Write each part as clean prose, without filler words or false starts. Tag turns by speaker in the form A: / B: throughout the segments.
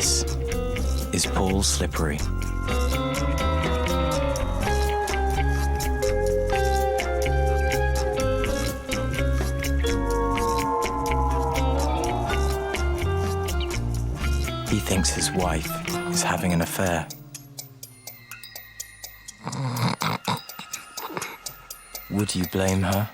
A: This is Paul Slippery. He thinks his wife is having an affair. Would you blame her?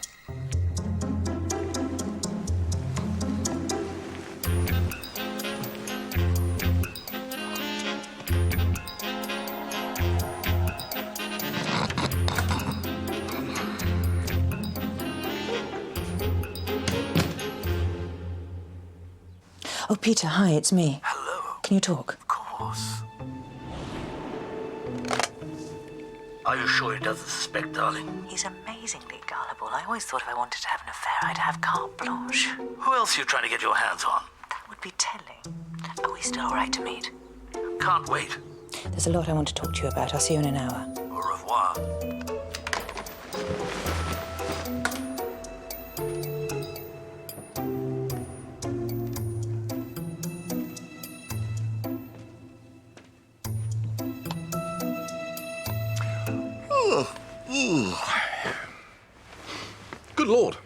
B: Oh, Peter, hi, it's me.
C: Hello.
B: Can you talk?
C: Of course. Are you sure he doesn't suspect, darling?
B: He's amazingly gullible. I always thought if I wanted to have an affair, I'd have carte blanche.
C: Who else are you trying to get your hands on?
B: That would be telling. Are we still all right to meet?
C: Can't wait.
B: There's a lot I want to talk to you about. I'll see you in an hour.
C: Au revoir.
D: Good Lord,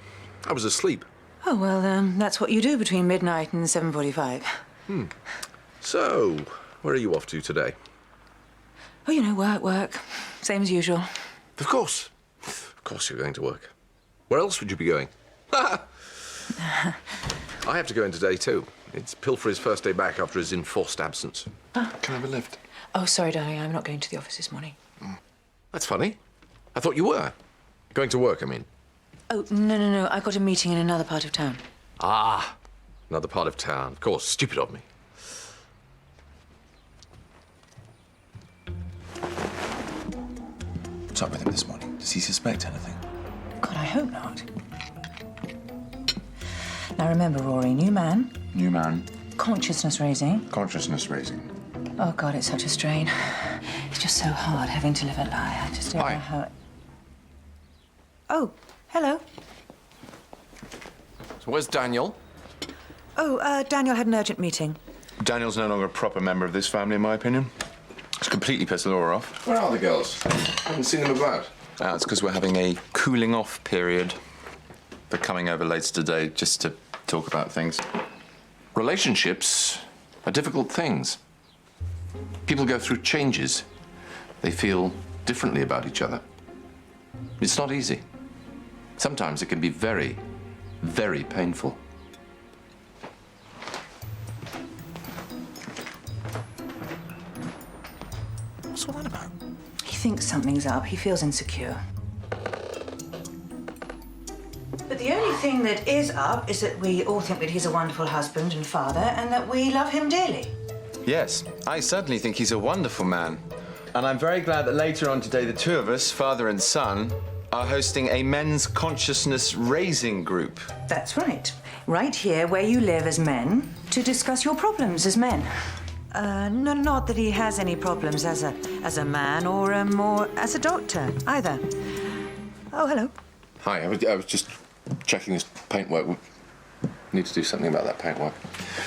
D: I was asleep.
B: Oh, well, that's what you do between midnight and 7:45.
D: So, where are you off to today?
B: Oh, you know, work. Same as usual.
D: Of course you're going to work. Where else would you be going? I have to go in today too. It's Pilfrey's first day back after his enforced absence. Can I have a lift?
B: Oh, sorry, darling, I'm not going to the office this morning.
D: That's funny. I thought you were. Going to work, I mean.
B: Oh, no. I got a meeting in another part of town.
D: Ah, another part of town. Of course, stupid of me.
E: What's up with him this morning? Does he suspect anything?
B: God, I hope not. Now, remember, Rory, new man,
E: New man,
B: consciousness raising.
E: consciousness raising.
B: Oh, God, it's such a strain. It's just so hard having to live a lie. I just don't
E: Hi.
B: know how... Oh, hello.
D: So where's Daniel?
B: Oh, Daniel had an urgent meeting.
E: Daniel's no longer a proper member of this family, in my opinion. It's completely pissed Laura off.
D: Where are the girls? I haven't seen them about.
E: It's because we're having a cooling off period. They're coming over later today just to talk about things.
D: Relationships are difficult things. People go through changes. They feel differently about each other. It's not easy. Sometimes it can be very, very painful.
E: What's all that about?
B: He thinks something's up. He feels insecure. But the only thing that is up is that we all think that he's a wonderful husband and father and that we love him dearly.
E: Yes, I certainly think he's a wonderful man. And I'm very glad that later on today, the two of us, father and son, are hosting a men's consciousness raising group.
B: That's right. Right here, where you live as men, to discuss your problems as men. No, not that he has any problems as a man or as a doctor, either. Oh, hello.
D: Hi, I was just checking this paintwork. We need to do something about that paintwork.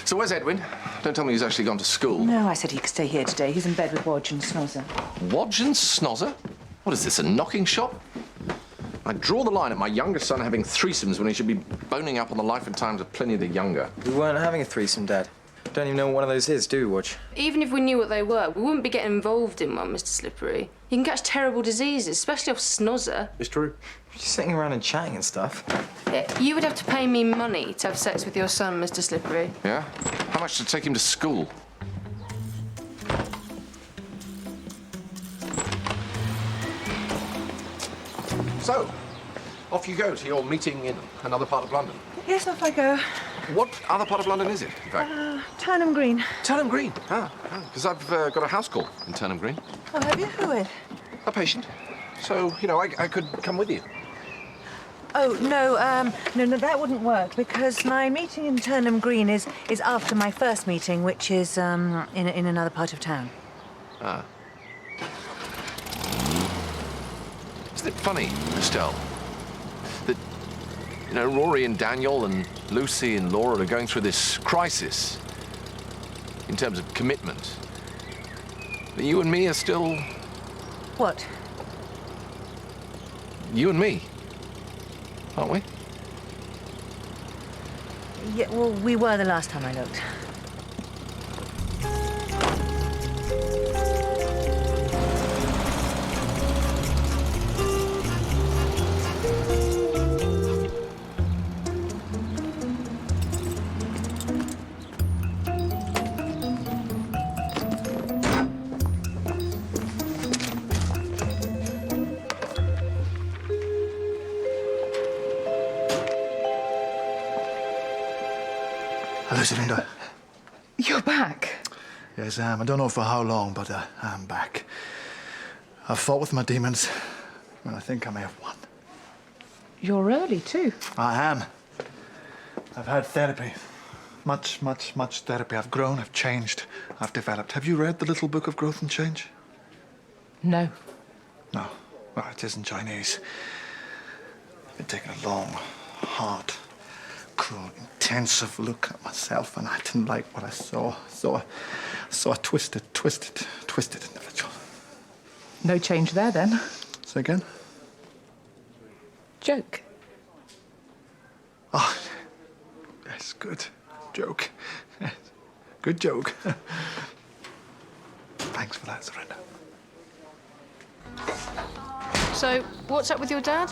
D: So where's Edwin? Don't tell me he's actually gone to school.
B: No, I said he could stay here today. He's in bed with Wodge and Snozzer.
D: Wodge and Snozzer? What is this, a knocking shop? I draw the line at my younger son having threesomes when he should be boning up on the life and times of Pliny the Younger.
F: We weren't having a threesome, Dad. Don't even know what one of those is, do we, Wodge?
G: Even if we knew what they were, we wouldn't be getting involved in one, Mr. Slippery. You can catch terrible diseases, especially off snozzer.
D: It's true.
F: Just sitting around and chatting and stuff.
G: Yeah, you would have to pay me money to have sex with your son, Mr. Slippery.
D: Yeah? How much to take him to school? So, off you go to your meeting in another part of London.
B: Yes, off I go.
D: What other part of London is it, in fact?
B: Turnham Green.
D: Turnham Green. Because I've got a house call in Turnham Green.
B: Oh, have you? Who with?
D: A patient. So, you know, I could come with you.
B: Oh, no, no, that wouldn't work because my meeting in Turnham Green is after my first meeting, which is in another part of town.
D: Ah. Isn't it funny, Estelle, that, you know, Rory and Daniel and Lucy and Laura are going through this crisis, in terms of commitment. But you and me are still
B: What?
D: you and me, aren't we?
B: Yeah, well, we were the last time I looked.
H: Hello, Celinda.
I: You're back.
H: Yes, I am. I don't know for how long, but I'm back. I've fought with my demons, and I think I may have won.
I: You're early, too.
H: I am. I've had therapy. Much therapy. I've grown, I've changed, I've developed. Have you read The Little Book of Growth and Change?
I: No.
H: No. Well, it is in Chinese. I've been taking a long, hard, cruel, intensive look at myself, and I didn't like what I saw. So I twisted individual.
I: No change there, then.
H: Say again?
I: Joke.
H: Oh, yes, good joke. Yes, good joke. Thanks for that, Surrender.
G: So, what's up with your dad?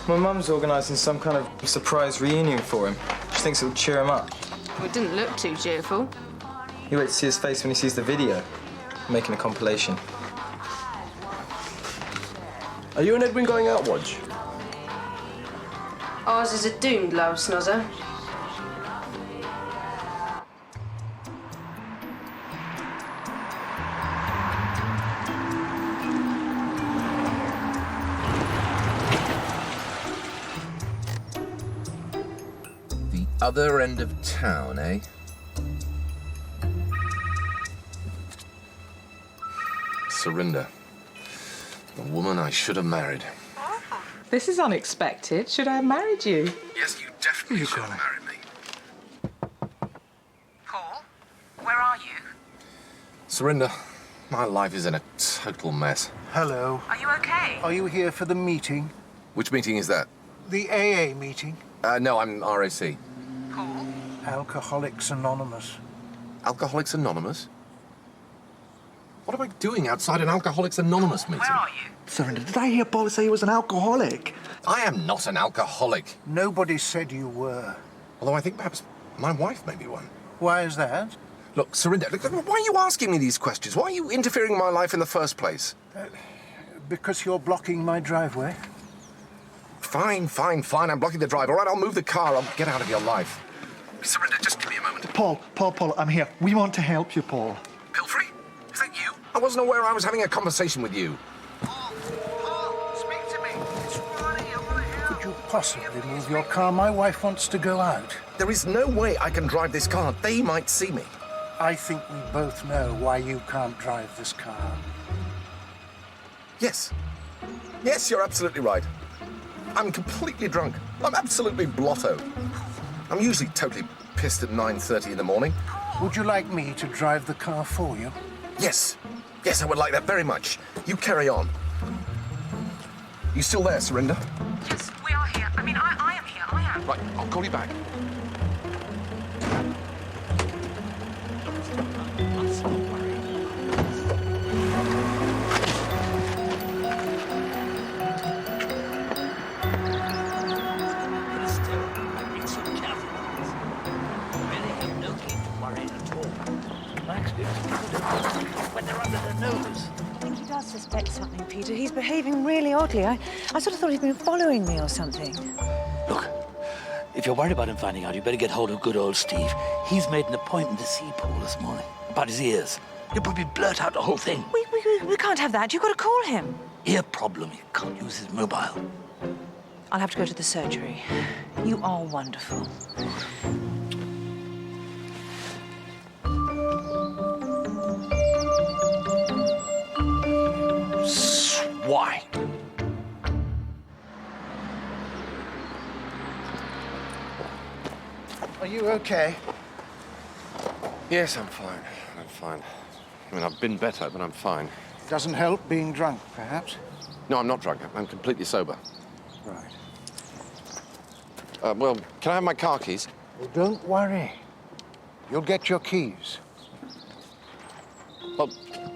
F: My mum's organising some kind of surprise reunion for him. She thinks it'll cheer him up.
G: Well, it didn't look too cheerful.
F: You wait to see his face when he sees the video. I'm making a compilation.
J: Are you and Edwin going out, Wodge?
G: Ours is a doomed love, Snozzer.
D: The other end of town, eh? Surrender. The woman I should have married.
I: This is unexpected. Should I have married you?
D: Yes, you definitely should have married me.
B: Paul, where are you?
D: Surrender. My life is in a total mess.
C: Hello.
B: Are you okay?
C: Are you here for the meeting?
D: Which meeting is that?
C: The AA meeting?
D: No, I'm RAC.
B: Paul?
C: Alcoholics Anonymous.
D: Alcoholics Anonymous? What am I doing outside an Alcoholics Anonymous meeting?
B: Where are you?
H: Surrender, did I hear Paul say he was an alcoholic?
D: I am not an alcoholic.
C: Nobody said you were.
D: Although I think perhaps my wife may be one.
C: Why is that?
D: Look, Surrender, look, why are you asking me these questions? Why are you interfering in my life in the first place?
C: Because you're blocking my driveway?
D: Fine. I'm blocking the drive. All right, I'll move the car. I'll get out of your life. Surrender, just give me a moment.
H: Paul, I'm here. We want to help you, Paul.
D: Pilfrey? Is that you? I wasn't aware I was having a conversation with you.
C: Paul, speak to me. It's Ronnie. I want to help. Could you possibly move your car? My wife wants to go out.
D: There is no way I can drive this car. They might see me.
C: I think we both know why you can't drive this car.
D: Yes, you're absolutely right. I'm completely drunk. I'm absolutely blotto. I'm usually totally pissed at 9:30 in the morning.
C: Would you like me to drive the car for you?
D: Yes, I would like that very much. You carry on. You still there, Surrender?
B: Yes, we are here. I mean, I am here. I am.
D: Right, I'll call you back.
C: When they're under their nose.
B: I think he does suspect something, Peter. He's behaving really oddly. I sort of thought he'd been following me or something.
K: Look, if you're worried about him finding out, you better get hold of good old Steve. He's made an appointment to see Paul this morning about his ears. He'll probably blurt out the whole thing.
B: We can't have that. You've got to call him.
K: Ear problem. He can't use his mobile.
B: I'll have to go to the surgery. You are wonderful.
K: Swine.
C: Are you okay?
D: Yes, I'm fine. I'm fine. I mean, I've been better, but I'm fine.
C: Doesn't help being drunk, perhaps?
D: No, I'm not drunk. I'm completely sober.
C: Right.
D: Well, can I have my car keys?
C: Well, don't worry. You'll get your keys.
D: Well,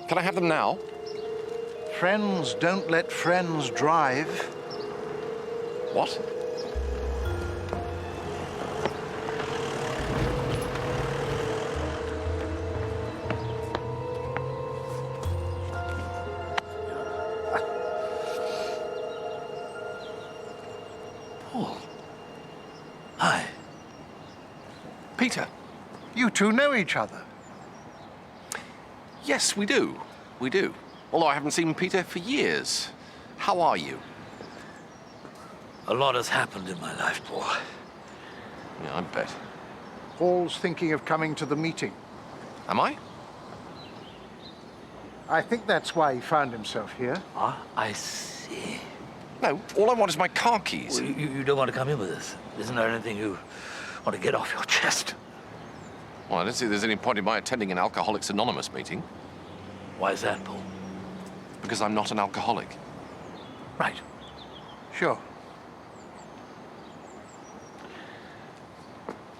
D: can I have them now?
C: Friends don't let friends drive.
D: What?
K: Paul. Hi.
D: Peter.
C: You two know each other.
D: Yes, we do. We do. Although I haven't seen Peter for years. How are you?
K: A lot has happened in my life, Paul.
D: Yeah, I bet.
C: Paul's thinking of coming to the meeting.
D: Am I?
C: I think that's why he found himself here.
K: Ah, I see.
D: No, all I want is my car keys.
K: Well, you don't want to come in with us? Isn't there anything you want to get off your chest?
D: Well, I don't see there's any point in my attending an Alcoholics Anonymous meeting.
K: Why is that, Paul?
D: Because I'm not an alcoholic.
K: Right.
C: Sure.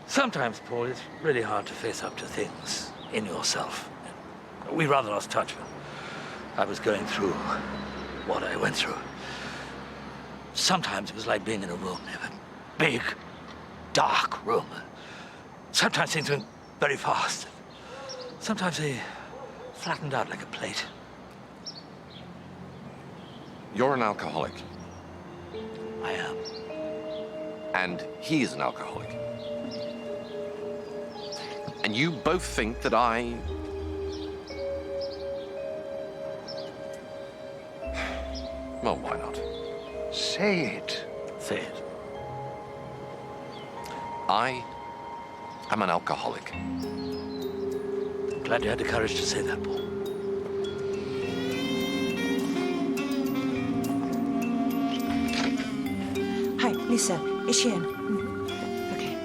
K: Sometimes, Paul, it's really hard to face up to things in yourself. We rather lost touch. I was going through what I went through. Sometimes it was like being in a room, a big, dark room. Sometimes things went very fast. Sometimes they flattened out like a plate.
D: You're an alcoholic.
K: I am.
D: And he's an alcoholic. And you both think that I... Well, why not?
C: Say it.
K: Say it.
D: I am an alcoholic.
K: Glad you had the courage to say that, Paul.
B: Hi, Lisa. Is she in? Okay.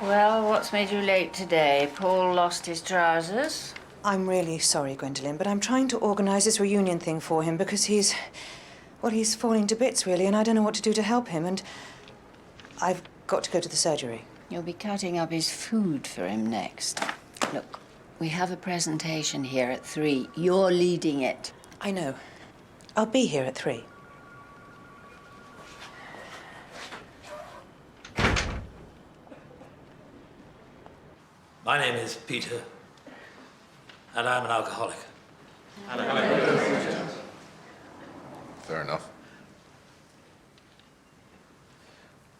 L: Well, what's made you late today? Paul lost his trousers?
B: I'm really sorry, Gwendolyn, but I'm trying to organise this reunion thing for him because he's falling to bits, really, and I don't know what to do to help him, and I've got to go to the surgery.
L: You'll be cutting up his food for him next. Look, we have a presentation here at 3. You're leading it.
B: I know. I'll be here at 3.
K: My name is Peter, and I'm an alcoholic.
D: Fair enough.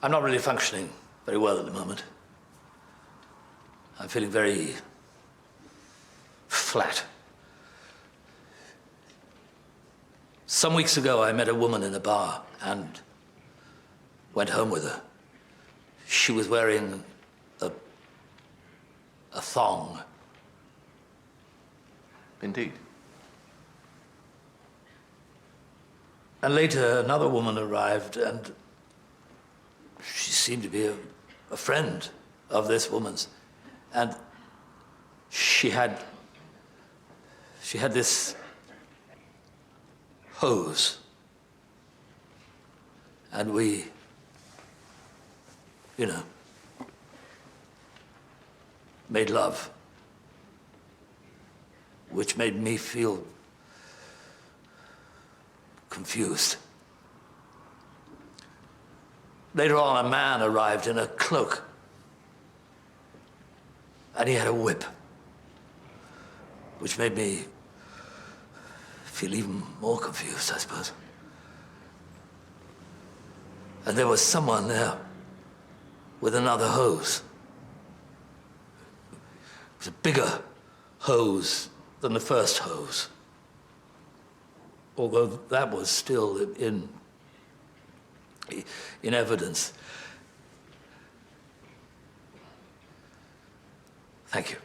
K: I'm not really functioning very well at the moment. I'm feeling very flat. Some weeks ago, I met a woman in a bar and went home with her. She was wearing a thong.
D: Indeed.
K: And later, another woman arrived, and she seemed to be a friend of this woman's. And she had this hose. And we, made love, which made me feel confused. Later on, a man arrived in a cloak, and he had a whip, which made me feel even more confused, I suppose. And there was someone there with another hose. It was a bigger hose than the first hose, although that was still in evidence. Thank you.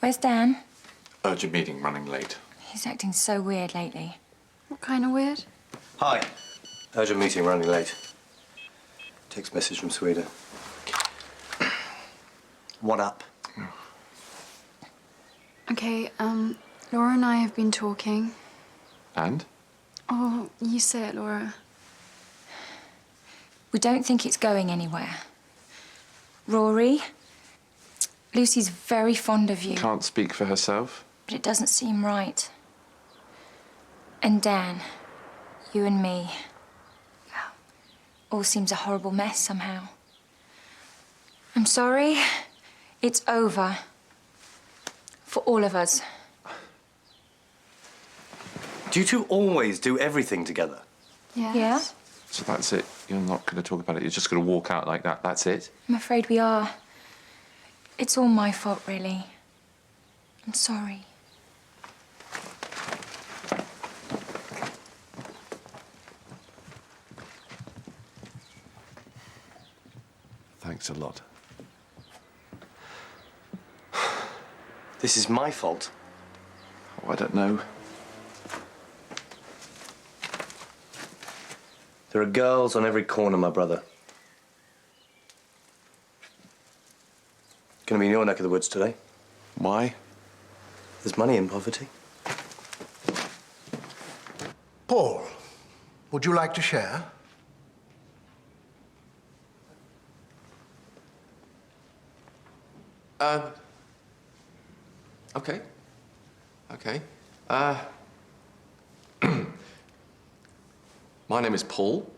M: Where's Dan?
E: Urgent meeting, running late.
M: He's acting so weird lately.
G: What kind of weird?
J: Hi. Urgent meeting, running late. Text message from Sweden. What up?
N: Okay, Laura and I have been talking.
E: And?
N: Oh, you say it, Laura.
M: We don't think it's going anywhere. Rory, Lucy's very fond of you.
E: Can't speak for herself.
M: But it doesn't seem right. And Dan, you and me, all seems a horrible mess somehow. I'm sorry. It's over. For all of us.
J: Do you two always do everything together?
N: Yes.
M: Yeah?
E: So that's it. You're not going to talk about it. You're just going to walk out like that. That's it.
M: I'm afraid we are. It's all my fault, really. I'm sorry.
E: Thanks a lot.
J: This is my fault.
E: Oh, I don't know.
J: There are girls on every corner, my brother. Gonna be in your neck of the woods today.
E: Why?
J: There's money in poverty.
C: Paul, would you like to share?
D: Okay. Okay. My name is Paul,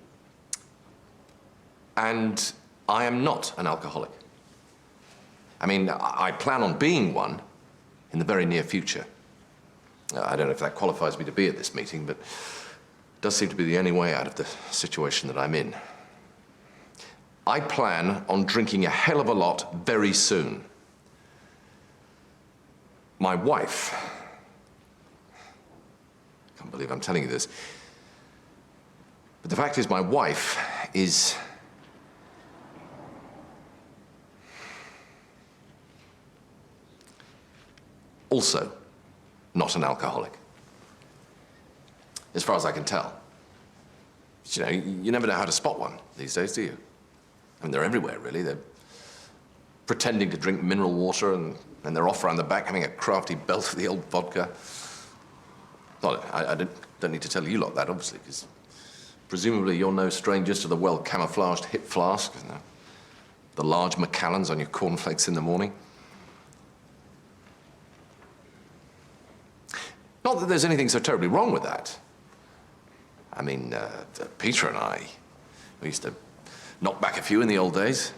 D: and I am not an alcoholic. I mean, I plan on being one in the very near future. I don't know if that qualifies me to be at this meeting, but it does seem to be the only way out of the situation that I'm in. I plan on drinking a hell of a lot very soon. My wife, I can't believe I'm telling you this, but the fact is my wife is also not an alcoholic, as far as I can tell. But, you know, you never know how to spot one these days, do you? I mean, they're everywhere, really. They're pretending to drink mineral water, and they're off around the back having a crafty belt of the old vodka. Well, I don't need to tell you lot that, obviously, because presumably you're no strangers to the well-camouflaged hip flask, you know, the large Macallans on your cornflakes in the morning. Not that there's anything so terribly wrong with that. I mean, Peter and I, we used to knock back a few in the old days.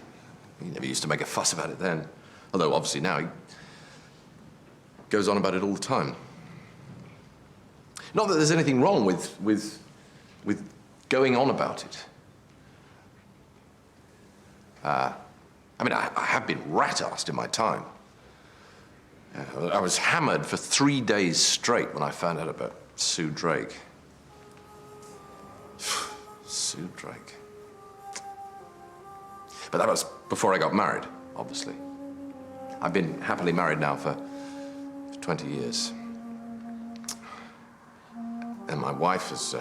D: He never used to make a fuss about it then. Although, obviously, now he goes on about it all the time. Not that there's anything wrong with going on about it. I mean, I have been rat-assed in my time. I was hammered for 3 days straight when I found out about Sue Drake. Sue Drake. But that was before I got married, obviously. I've been happily married now for 20 years. And my wife has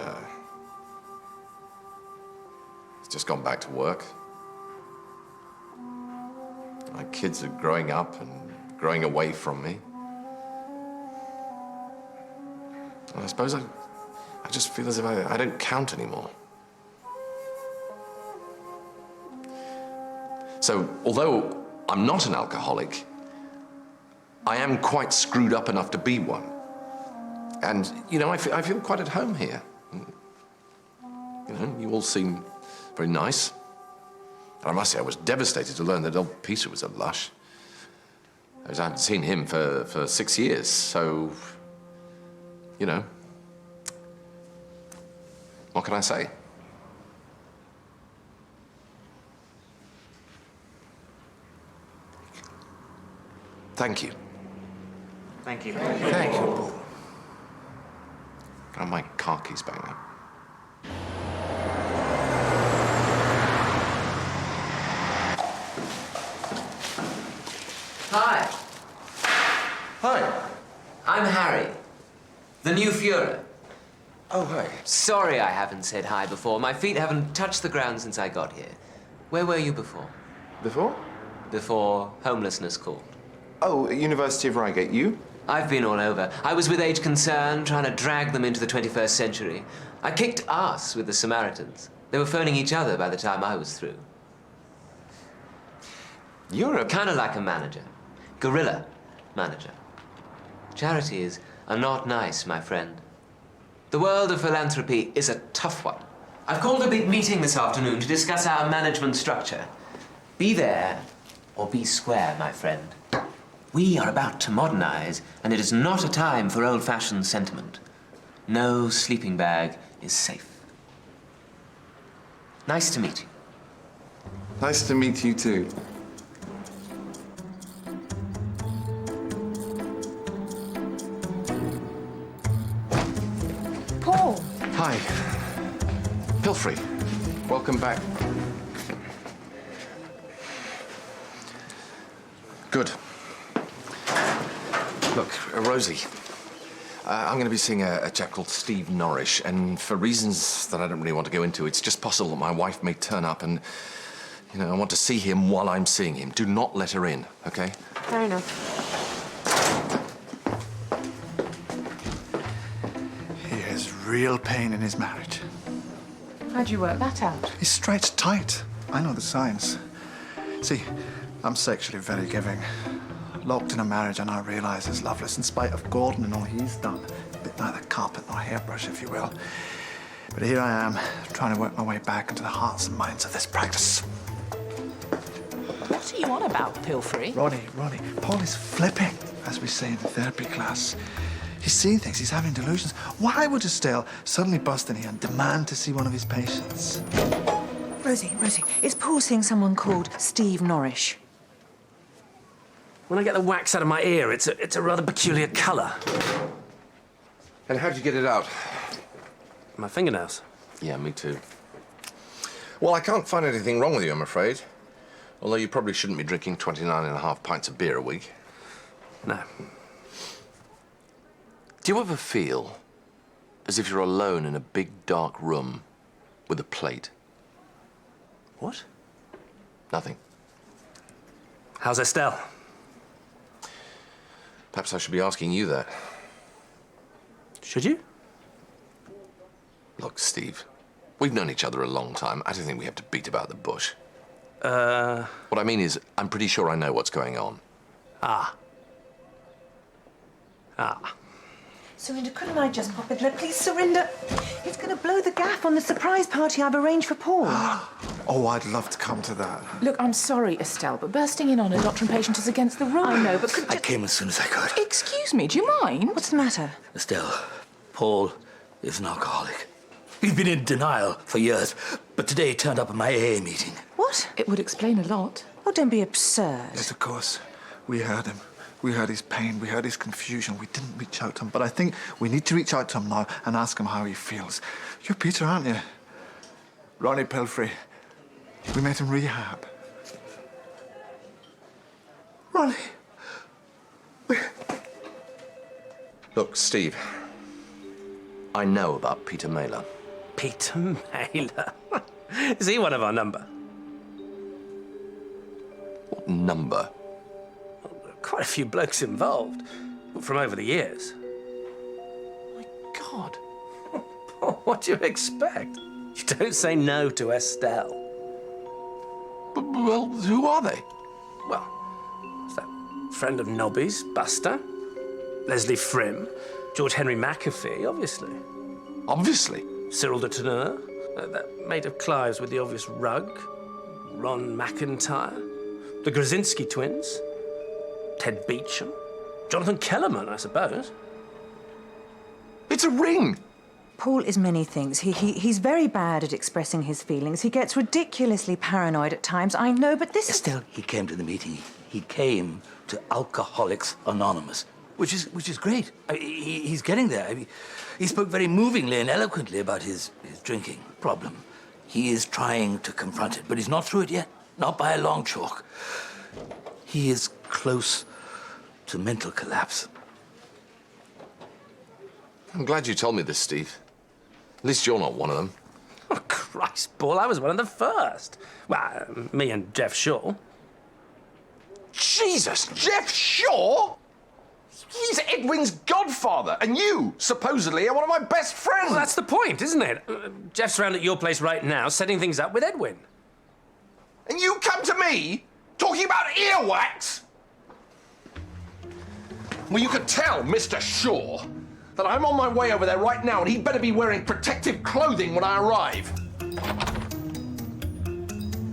D: just gone back to work. My kids are growing up and growing away from me. And I suppose I just feel as if I don't count anymore. So, although I'm not an alcoholic, I am quite screwed up enough to be one. And, you know, I feel quite at home here. You know, you all seem very nice. And I must say, I was devastated to learn that old Peter was a lush. I haven't seen him for 6 years, so, you know, what can I say? Thank you.
J: Thank you.
C: Thank you, Paul.
D: Can I have my car keys back now?
B: Hi.
E: Hi.
O: I'm Harry, the new Führer.
E: Oh, hi.
O: Sorry I haven't said hi before. My feet haven't touched the ground since I got here. Where were you before?
E: Before?
O: Before homelessness called.
E: Oh, University of Reigate. You?
O: I've been all over. I was with Age Concern, trying to drag them into the 21st century. I kicked ass with the Samaritans. They were phoning each other by the time I was through.
E: You're
O: kind of like a manager. Guerrilla manager. Charities are not nice, my friend. The world of philanthropy is a tough one. I've called a big meeting this afternoon to discuss our management structure. Be there or be square, my friend. We are about to modernize, and it is not a time for old-fashioned sentiment. No sleeping bag is safe. Nice to meet you.
E: Nice to meet you, too.
I: Paul!
D: Hi. Pilfrey. Welcome back. Good. Look, Rosie, I'm going to be seeing a chap called Steve Norrish, and for reasons that I don't really want to go into, it's just possible that my wife may turn up and, you know, I want to see him while I'm seeing him. Do not let her in, okay?
G: Fair enough.
H: He has real pain in his marriage.
I: How'd you work that out?
H: He's stretched tight. I know the signs. See, I'm sexually very giving. Locked in a marriage, and I realise is loveless in spite of Gordon and all he's done. A bit neither carpet nor hairbrush, if you will. But here I am, trying to work my way back into the hearts and minds of this practice.
I: What are you on about, Pilfrey?
H: Roddy, Paul is flipping, as we say in the therapy class. He's seeing things, he's having delusions. Why would Estelle suddenly bust in here and demand to see one of his patients?
B: Rosie, is Paul seeing someone called Steve Norrish?
P: When I get the wax out of my ear, it's a rather peculiar colour.
D: And how'd you get it out?
P: My fingernails.
D: Yeah, me too. Well, I can't find anything wrong with you, I'm afraid. Although you probably shouldn't be drinking 29.5 pints of beer a week.
P: No.
D: Do you ever feel as if you're alone in a big, dark room with a plate?
P: What?
D: Nothing.
P: How's Estelle?
D: Perhaps I should be asking you that.
P: Should you?
D: Look, Steve, we've known each other a long time. I don't think we have to beat about the bush. What I mean is, I'm pretty sure I know what's going on.
P: Ah.
B: Surinder, couldn't I just pop in there? Please, Surinder. He's going to blow the gaff on the surprise party I've arranged for Paul.
H: Oh, I'd love to come to that.
I: Look, I'm sorry, Estelle, but bursting in on a doctor and patient is against the rules. I know, but
K: I came as soon as I could.
I: Excuse me, do you mind?
B: What's the matter?
K: Estelle, Paul is an alcoholic. He's been in denial for years, but today he turned up at my AA meeting.
B: What?
I: It would explain a lot.
B: Oh, don't be absurd.
H: Yes, of course. We heard him. We heard his pain. We heard his confusion. We didn't reach out to him, but I think we need to reach out to him now and ask him how he feels. You're Peter, aren't you? Ronnie Pilfrey. We met in rehab. Ronnie.
D: Look, Steve, I know about Peter Mailer.
P: Peter Mailer? Is he one of our number?
D: What number?
P: Quite a few blokes involved from over the years.
D: My God.
P: What do you expect? You don't say no to Estelle.
D: Well, who are they?
P: Well, it's that friend of Nobby's, Buster, Leslie Frim, George Henry McAfee, obviously.
D: Obviously?
P: Cyril de Tourneur, that mate of Clive's with the obvious rug, Ron McIntyre, the Grzinski twins, Ted Beecham, Jonathan Kellerman, I suppose.
D: It's a ring!
B: Paul is many things. He's very bad at expressing his feelings. He gets ridiculously paranoid at times, I know, but this
K: Estelle, he came to the meeting. He came to Alcoholics Anonymous, which is great. He's getting there. He spoke very movingly and eloquently about his drinking problem. He is trying to confront it, but he's not through it yet. Not by a long chalk. He is close to mental collapse.
D: I'm glad you told me this, Steve. At least you're not one of them.
P: Oh, Christ, Paul, I was one of the first. Well, me and Jeff Shaw.
D: Jesus, Jeff Shaw? He's Edwin's godfather, and you, supposedly, are one of my best friends.
P: Well, that's the point, isn't it? Jeff's round at your place right now, setting things up with Edwin.
D: And you come to me talking about earwax? Well, you could tell Mr. Shaw that I'm on my way over there right now, and he'd better be wearing protective clothing when I arrive.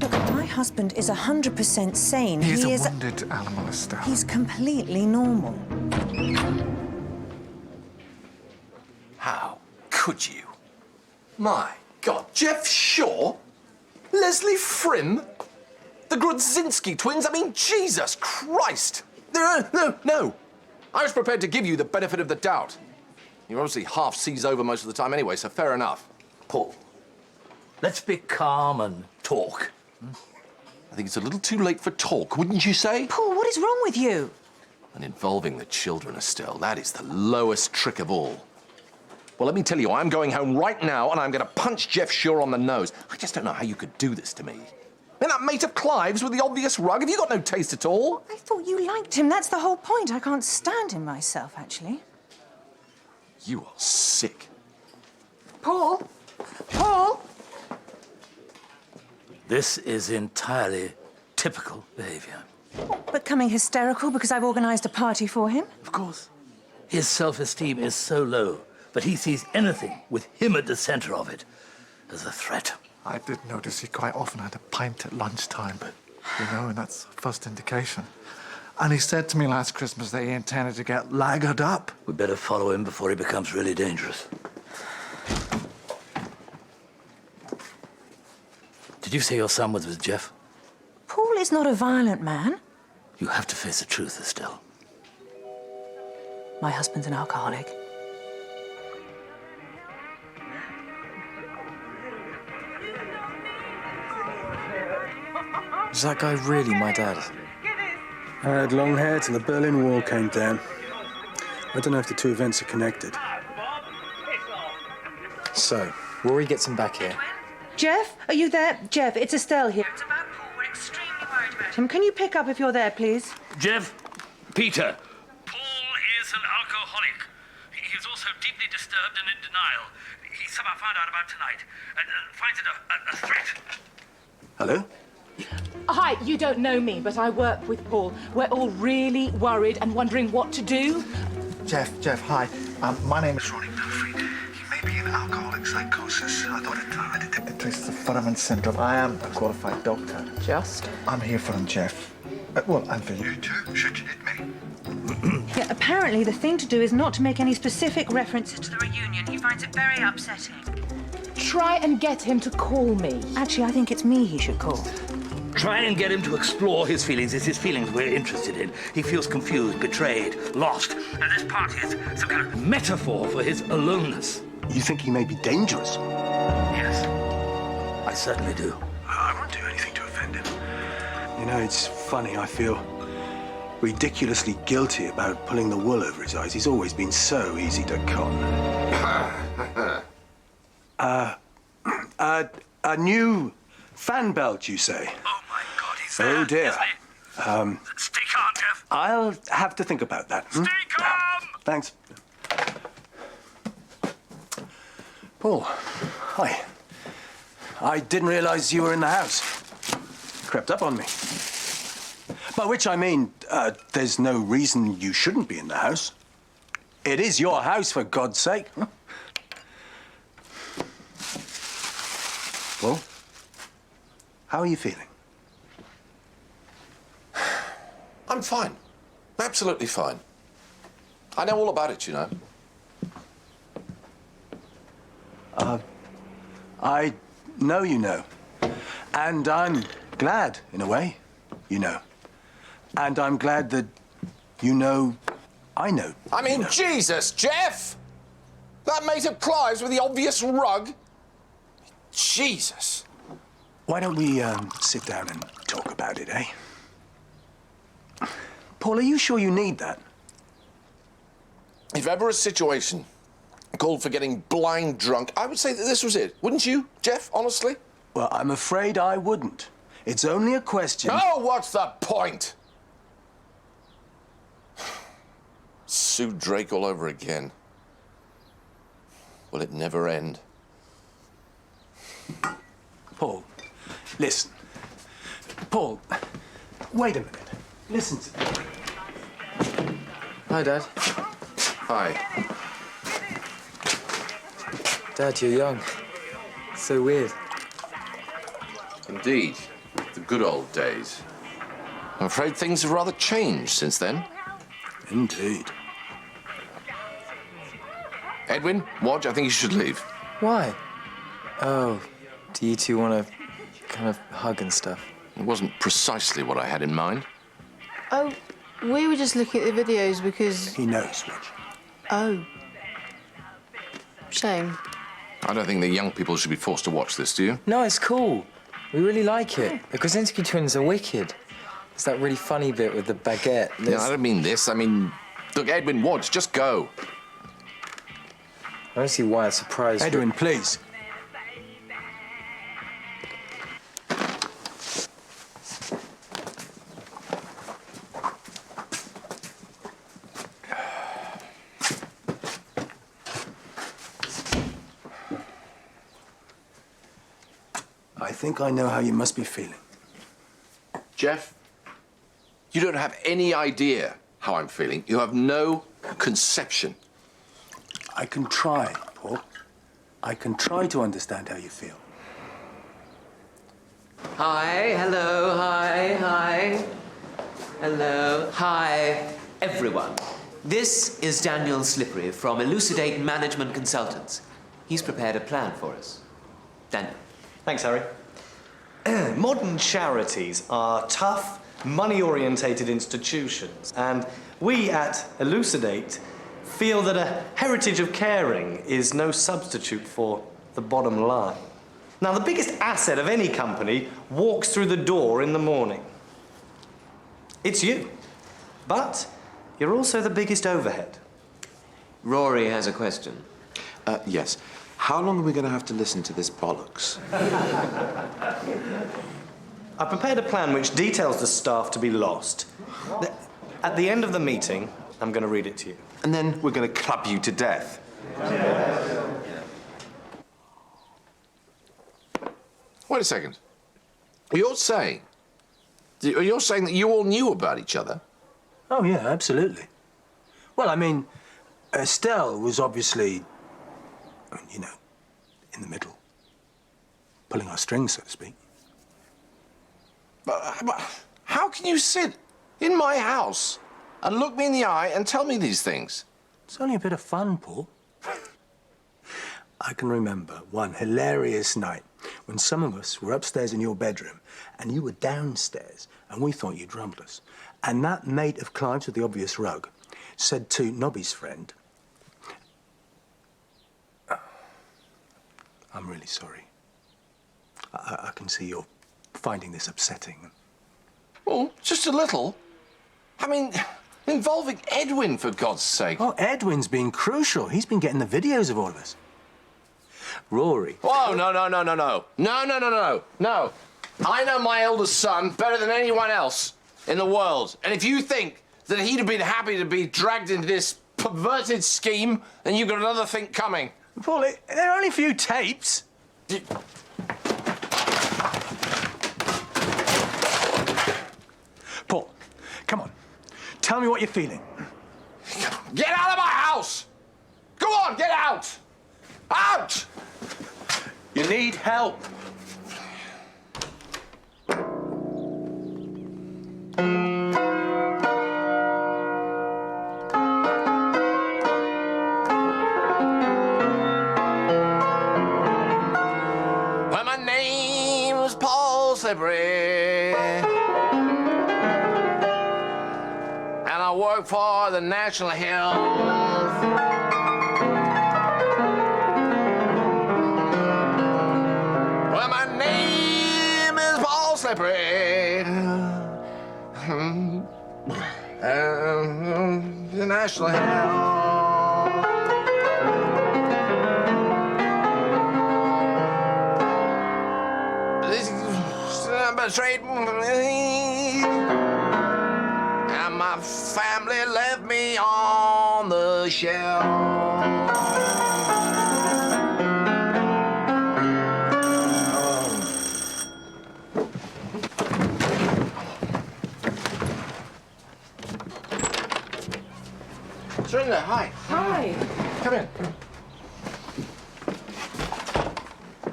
B: Look, my husband is 100% sane.
H: He's
B: He
H: a
B: is
H: wounded animal, Estelle.
B: He's completely normal.
D: How could you? My God, Jeff Shaw? Leslie Frim? The Grudzinski twins? I mean, Jesus Christ! No. I was prepared to give you the benefit of the doubt. You're obviously half seas over most of the time anyway, so fair enough.
K: Paul, let's be calm and talk.
D: I think it's a little too late for talk, wouldn't you say?
B: Paul, what is wrong with you?
D: And involving the children, Estelle, that is the lowest trick of all. Well, let me tell you, I'm going home right now and I'm going to punch Jeff Shaw on the nose. I just don't know how you could do this to me. And that mate of Clive's with the obvious rug, have you got no taste at all?
B: I thought you liked him. That's the whole point. I can't stand him myself, actually.
D: You are sick.
B: Paul? Paul?
K: This is entirely typical behavior.
B: Becoming hysterical because I've organized a party for him?
K: Of course. His self-esteem is so low, but he sees anything with him at the center of it as a threat.
H: I did notice he quite often had a pint at lunchtime, but, and that's the first indication. And he said to me last Christmas that he intended to get lagered up.
K: We better follow him before he becomes really dangerous. Did you say your son was with Jeff?
B: Paul is not a violent man.
K: You have to face the truth, Estelle.
B: My husband's an alcoholic.
A: Is that guy really my dad?
Q: I had long hair till the Berlin Wall came down. I don't know if the two events are connected.
J: So, Rory gets him back here.
B: Jeff, are you there? Jeff, it's Estelle here. It's about Paul. We're extremely worried about him. Can you pick up if you're there, please?
K: Jeff, Peter.
R: Paul is an alcoholic. He is also deeply disturbed and in denial. He somehow found out about tonight and finds it a threat.
Q: Hello?
I: Hi, you don't know me, but I work with Paul. We're all really worried and wondering what to do.
H: Jeff, hi. My name is Ronnie Belfry. He may be in alcoholic psychosis. I thought I detected traces of Furman syndrome. I am a qualified doctor.
I: Just?
H: I'm here for him, Jeff. Well, and for you too, should you need me.
B: Yeah, apparently the thing to do is not to make any specific references to the reunion. He finds it very upsetting.
I: Try and get him to call me.
B: Actually, I think it's me he should call.
K: Try and get him to explore his feelings. It's his feelings we're interested in. He feels confused, betrayed, lost.
R: And this party is some kind of
K: Metaphor for his aloneness.
Q: You think he may be dangerous?
K: Yes. I certainly do.
Q: I won't do anything to offend him. You know, it's funny, I feel ridiculously guilty about pulling the wool over his eyes. He's always been so easy to con. A new fan belt, you say?
R: Oh, my God, he's there.
Q: Oh, dear.
R: Stay calm, Jeff.
Q: I'll have to think about that.
R: Stay calm!
Q: Thanks. Paul, hi. I didn't realize you were in the house. Crept up on me. By which I mean, there's no reason you shouldn't be in the house. It is your house, for God's sake. Huh? Well, how are you feeling?
D: I'm fine. Absolutely fine. I know all about it, you know.
Q: I know you know. And I'm glad, in a way, you know. And I'm glad that you know I know.
D: I mean, Jesus, Jeff! That mate of Clive's with the obvious rug? Jesus.
Q: Why don't we sit down and talk about it, eh? Paul, are you sure you need that?
D: If ever a situation called for getting blind drunk, I would say that this was it. Wouldn't you, Jeff, honestly?
Q: Well, I'm afraid I wouldn't. It's only a question...
D: Oh, what's the point? Sue Drake all over again. Will it never end?
Q: Paul, listen. Paul, wait a minute. Listen to me.
A: Hi, Dad.
D: Hi.
A: Dad, you're young. So weird.
D: Indeed. The good old days. I'm afraid things have rather changed since then.
Q: Indeed.
D: Edwin, Wodge, I think you should leave.
A: Why? Oh, do you two want to kind of hug and stuff?
D: It wasn't precisely what I had in mind.
G: Oh, we were just looking at the videos because...
Q: He knows, Wodge.
G: Oh. Shame.
D: I don't think the young people should be forced to watch this, do you?
A: No, it's cool. We really like it. The Krasinski twins are wicked. It's that really funny bit with the baguette.
D: No, I don't mean this. I mean, look, Edwin, Wodge, just go.
A: I don't see why it's surprised.
Q: Edwin, please. I think I know how you must be feeling.
D: Jeff, you don't have any idea how I'm feeling. You have no conception.
Q: I can try, Paul. I can try to understand how you feel.
O: Hi, hello, hi. Hello, hi, everyone. This is Daniel Slippery from Elucidate Management Consultants. He's prepared a plan for us. Daniel.
S: Thanks, Harry. Modern charities are tough, money-orientated institutions, and we at Elucidate feel that a heritage of caring is no substitute for the bottom line. Now, the biggest asset of any company walks through the door in the morning. It's you. But you're also the biggest overhead.
O: Rory has a question.
E: Yes. How long are we going to have to listen to this bollocks?
S: I prepared a plan which details the staff to be lost. At the end of the meeting, I'm going to read it to you.
E: And then we're going to club you to death.
D: Wait a second. You're saying that you all knew about each other?
Q: Oh, yeah, absolutely. Well, I mean, Estelle was obviously, you know, in the middle, pulling our strings, so to speak.
D: But how can you sit in my house and look me in the eye and tell me these things?
Q: It's only a bit of fun, Paul. I can remember one hilarious night when some of us were upstairs in your bedroom and you were downstairs and we thought you'd rumbled us. And that mate of Clive's with the obvious rug said to Nobby's friend, I'm really sorry. I can see you're finding this upsetting.
D: Well, just a little. I mean, involving Edwin, for God's sake.
Q: Oh, Edwin's been crucial. He's been getting the videos of all of us. Rory.
D: Oh, no. No. I know my eldest son better than anyone else in the world. And if you think that he'd have been happy to be dragged into this perverted scheme, then you've got another thing coming.
Q: Paul, there are only a few tapes. Paul, come on. Tell me what you're feeling.
D: Get out of my house! Go on, get out! Out!
Q: You need help.
D: Well, my name's Paul Slippery, and I work for the National Health. Well, my name is Paul Slippery, and national hymn. Betrayed me, and my family left me on the shelf. Serena, hi.
I: Hi.
D: Come in.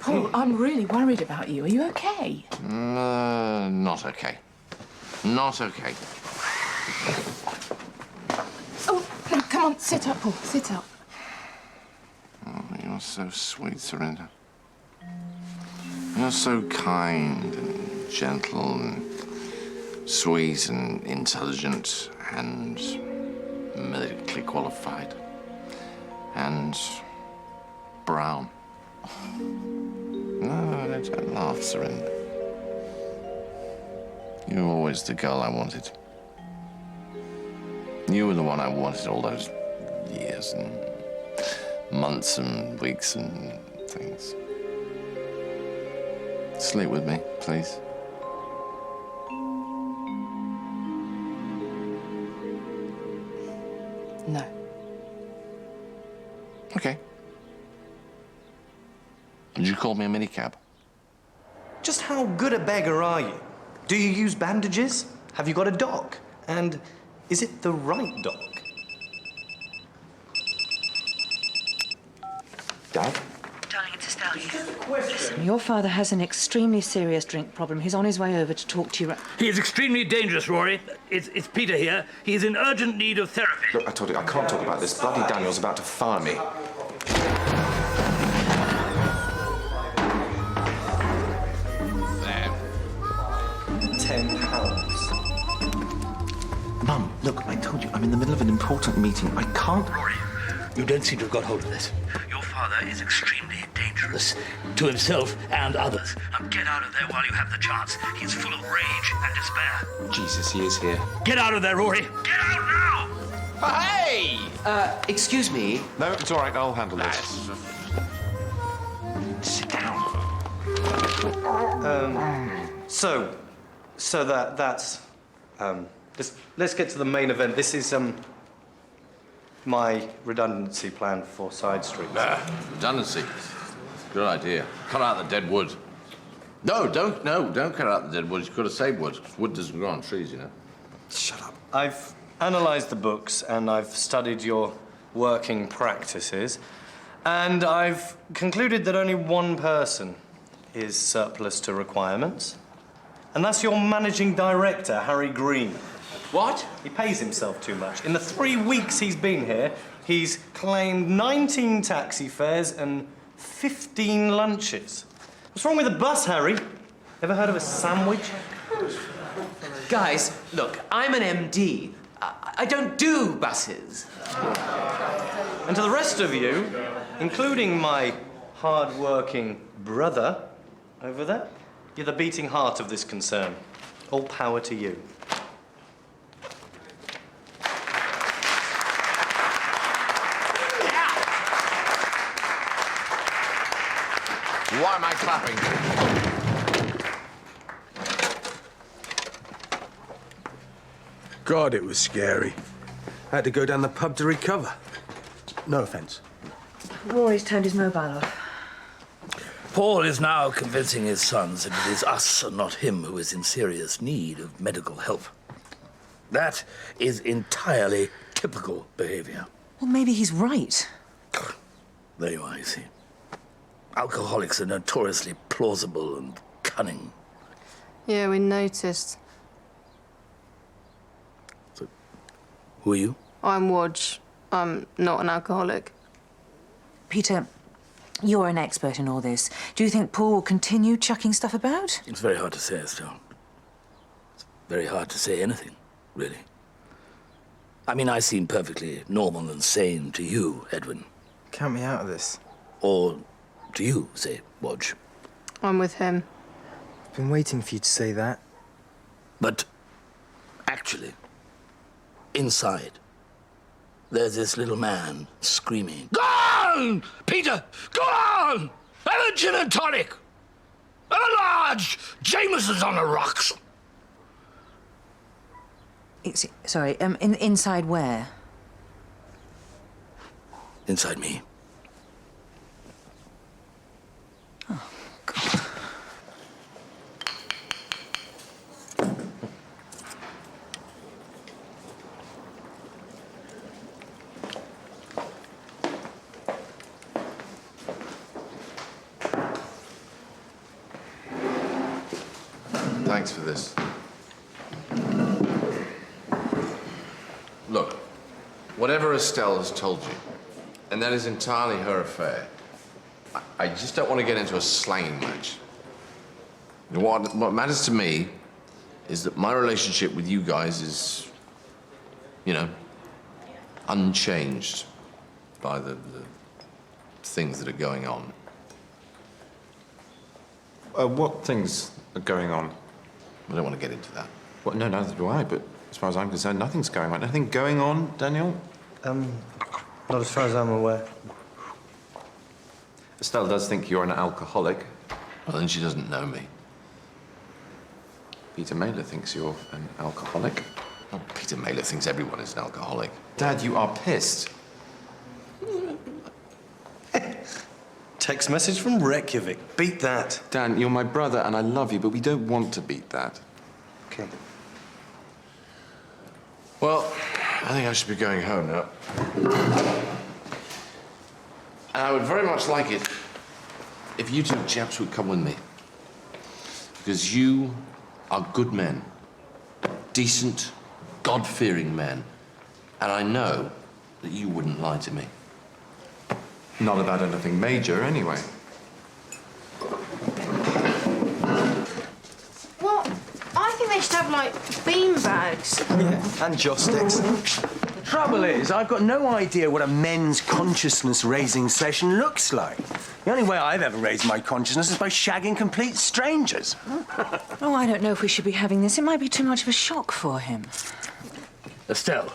I: Paul, I'm really worried about you. Are you okay?
D: Not okay. Not okay.
I: Oh, no, come on, sit up, Paul, sit up.
D: Oh, you're so sweet, Serena. You're so kind and gentle and sweet and intelligent and medically qualified and brown. No, don't laugh, Serena. You were always the girl I wanted. You were the one I wanted all those years and months and weeks and things. Sleep with me, please.
I: No.
D: Okay. Did you call me a minicab?
S: Just how good a beggar are you? Do you use bandages? Have you got a dock? And is it the right dock?
E: Dad?
B: Darling, it's Estelle. Listen, your father has an extremely serious drink problem. He's on his way over to talk to you.
R: He is extremely dangerous, Rory. It's Peter here. He is in urgent need of therapy.
E: Look, I told you, I can't talk about this. Bloody Daniel's about to fire me.
S: £10.
E: Mum, look, I told you, I'm in the middle of an important meeting. I can't...
R: Rory,
K: You don't seem to have got hold of this.
R: your father is extremely dangerous.
K: To himself and others.
R: Get out of there while you have the chance. He is full of rage and despair.
E: Jesus, he is here.
R: Get out of there, Rory. Get out now!
O: Hey! Excuse me.
E: No, it's all right, I'll handle this.
O: Sit down.
S: Let's get to the main event. This is my redundancy plan for side streets.
D: Redundancy. Good idea. Cut out the dead wood. No, don't cut out the dead wood. You've got to save wood. Wood doesn't grow on trees, you know.
S: Shut up. I've analysed the books and I've studied your working practices, and I've concluded that only one person is surplus to requirements, and that's your managing director, Harry Green.
O: What?
S: He pays himself too much. In the 3 weeks he's been here, he's claimed 19 taxi fares and 15 lunches. What's wrong with the bus, Harry? Ever heard of a sandwich?
O: Guys, look, I'm an MD. I don't do buses.
S: And to the rest of you, including my hard-working brother over there, you're the beating heart of this concern. All power to you.
D: Why am I clapping?
Q: God, it was scary. I had to go down the pub to recover. No offence.
B: Rory's turned his mobile off.
K: Paul is now convincing his sons that it is us and not him who is in serious need of medical help. That is entirely typical behaviour.
B: Well, maybe he's right.
K: There you are, you see. Alcoholics are notoriously plausible and cunning.
G: Yeah, we noticed.
K: Who are you?
G: I'm Wodge. I'm not an alcoholic.
B: Peter, you're an expert in all this. Do you think Paul will continue chucking stuff about?
K: It's very hard to say, Estelle. It's very hard to say anything, really. I mean, I seem perfectly normal and sane to you, Edwin.
F: Count me out of this.
K: Or to you, say, Wodge.
G: I'm with him.
F: I've been waiting for you to say that.
K: But actually, inside, there's this little man screaming, "Go on, Peter! Go on! Have a gin and tonic! Have a large Jameson's on the rocks!"
B: Sorry, inside where?
K: Inside me.
D: Thanks for this. Look, whatever Estelle has told you, and that is entirely her affair, I just don't want to get into a slanging match. What matters to me is that my relationship with you guys is, you know, unchanged by the things that are going on.
E: What things are going on?
D: I don't want to get into that.
E: Well, no, neither do I, but as far as I'm concerned, nothing's going on. Anything going on, Daniel?
S: Not as far as I'm aware.
E: Estelle does think you're an alcoholic.
D: Well, then she doesn't know me.
E: Peter Mailer thinks you're an alcoholic.
D: Well, Peter Mailer thinks everyone is an alcoholic.
E: Dad, you are pissed.
S: Text message from Reykjavik. Beat that.
E: Dan, you're my brother and I love you, but we don't want to beat that.
S: Okay.
D: Well, I think I should be going home now. And I would very much like it if you two chaps would come with me. Because you are good men. Decent, God-fearing men. And I know that you wouldn't lie to me.
E: Not about anything major, anyway.
G: Well, I think they should have, like, bean bags.
S: Yeah, and joss sticks.
Q: The trouble is, I've got no idea what a men's consciousness-raising session looks like. The only way I've ever raised my consciousness is by shagging complete strangers.
B: Oh, I don't know if we should be having this. It might be too much of a shock for him.
K: Estelle,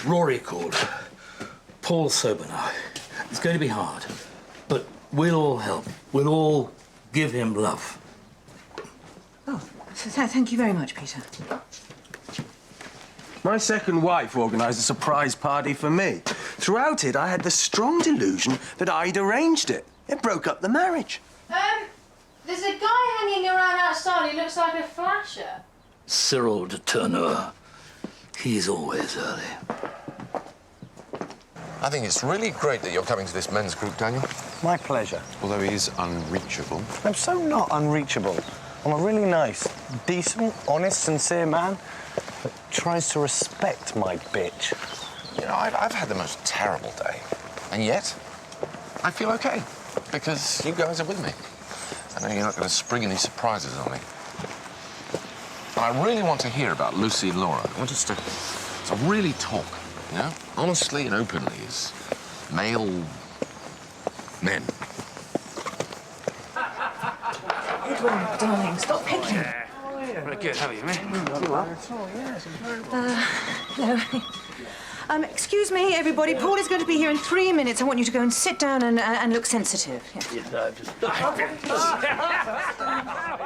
K: Rory called. Paul's sober now. It's going to be hard, but we'll all help. We'll all give him love.
B: Oh, thank you very much, Peter.
Q: My second wife organised a surprise party for me. Throughout it, I had the strong delusion that I'd arranged it. It broke up the marriage.
G: There's a guy hanging around outside who looks like a flasher.
K: Cyril de Tourneur. He's always early.
D: I think it's really great that you're coming to this men's group, Daniel.
S: My pleasure.
E: Although he is unreachable.
S: I'm so not unreachable. I'm a really nice, decent, honest, sincere man that tries to respect my bitch.
D: You know, I've had the most terrible day. And yet, I feel okay. Because you guys are with me. I know you're not going to spring any surprises on me. And I really want to hear about Lucy and Laura. I want us to really talk, you know? Honestly and openly as male men.
B: Edwin, darling, stop picking.
P: Very good, how are you, mate?
B: No. Excuse me, everybody. Paul is going to be here in 3 minutes. I want you to go and sit down and look sensitive. Yeah.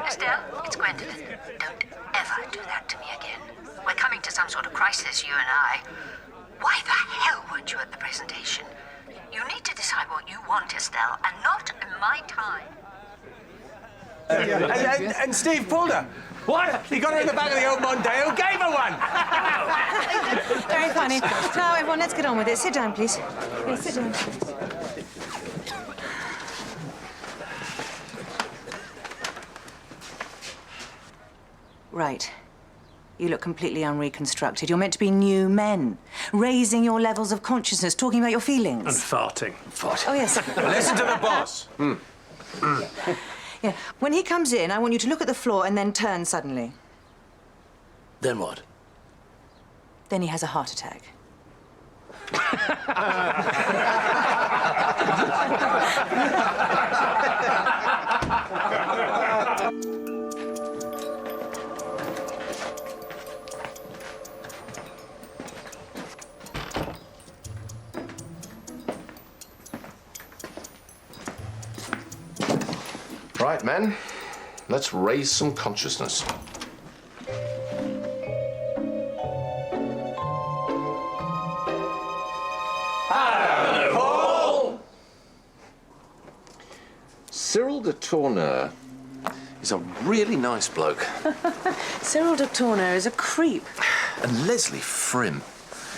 L: Estelle, it's Gwendolyn. Don't ever do that to me again. We're coming to some sort of crisis, you and I. Why the hell weren't you at the presentation? You need to decide what you want, Estelle, and not in my time.
Q: And Steve pulled her. What? He got her in the back of the old Mondeo, gave her one!
B: Very funny. Now, everyone, let's get on with it. Sit down, please. Please, sit down. Right. You look completely unreconstructed. You're meant to be new men, raising your levels of consciousness, talking about your feelings.
P: And farting.
B: Oh, yes.
Q: Listen to the boss.
B: Yeah. When he comes in, I want you to look at the floor and then turn suddenly.
K: Then what?
B: Then he has a heart attack.
D: Right, men. Let's raise some consciousness.
P: Hello, Paul!
D: Cyril de Tourneur is a really nice bloke.
B: Cyril de Tourneur is a creep.
D: And Leslie Frim.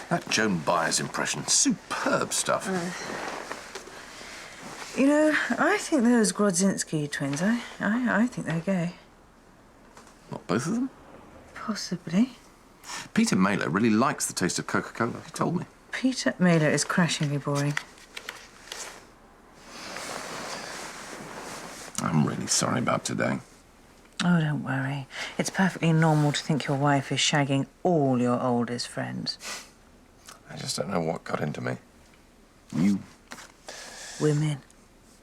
D: That Joan Byers impression, superb stuff.
B: You know, I think those Grodzinski twins, I think they're gay.
D: What, both of them?
B: Possibly.
D: Peter Mailer really likes the taste of Coca-Cola, he told me.
B: Peter Mailer is crashingly boring.
D: I'm really sorry about today.
B: Oh, don't worry. It's perfectly normal to think your wife is shagging all your oldest friends.
D: I just don't know what got into me. You...
B: Women.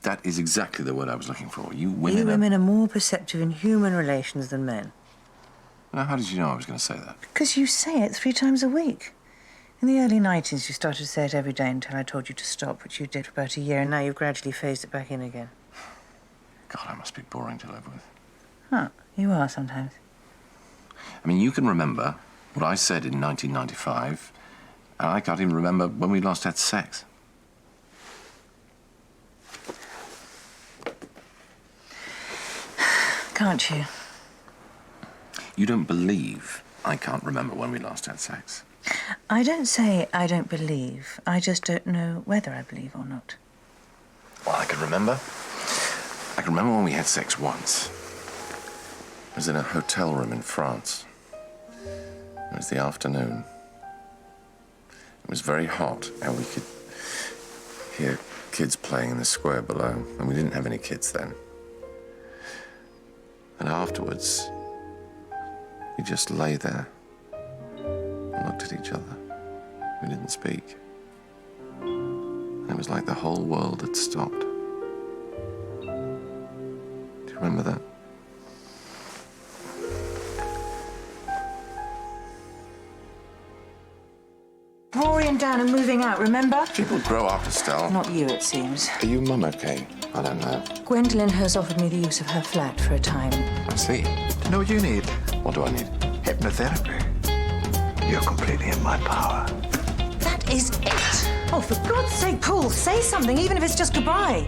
D: That is exactly the word I was looking for. You women
B: You women are more perceptive in human relations than men.
D: Now, how did you know I was going to say that?
B: Because you say it 3 times a week. In the early 90s, you started to say it every day until I told you to stop, which you did for about a year, and now you've gradually phased it back in again.
D: God, I must be boring to live with.
B: Huh, you are sometimes.
D: I mean, you can remember what I said in 1995, and I can't even remember when we last had sex.
B: Can't you?
D: You don't believe I can't remember when we last had sex.
B: I don't say I don't believe. I just don't know whether I believe or not.
D: Well, I can remember. I can remember when we had sex once. It was in a hotel room in France. It was the afternoon. It was very hot, and we could hear kids playing in the square below, and we didn't have any kids then. And afterwards, we just lay there and looked at each other. We didn't speak. And it was like the whole world had stopped. Do you remember that?
B: Rory and Dan are moving out, remember?
D: People grow up, Estelle.
B: Not you, it seems.
D: Are you mum okay? I don't know.
B: Gwendolyn has offered me the use of her flat for a time.
D: I see.
H: Do you know what you need?
D: What do I need?
H: Hypnotherapy. You're completely in my power.
B: That is it. Oh, for God's sake, Paul, say something, even if it's just goodbye.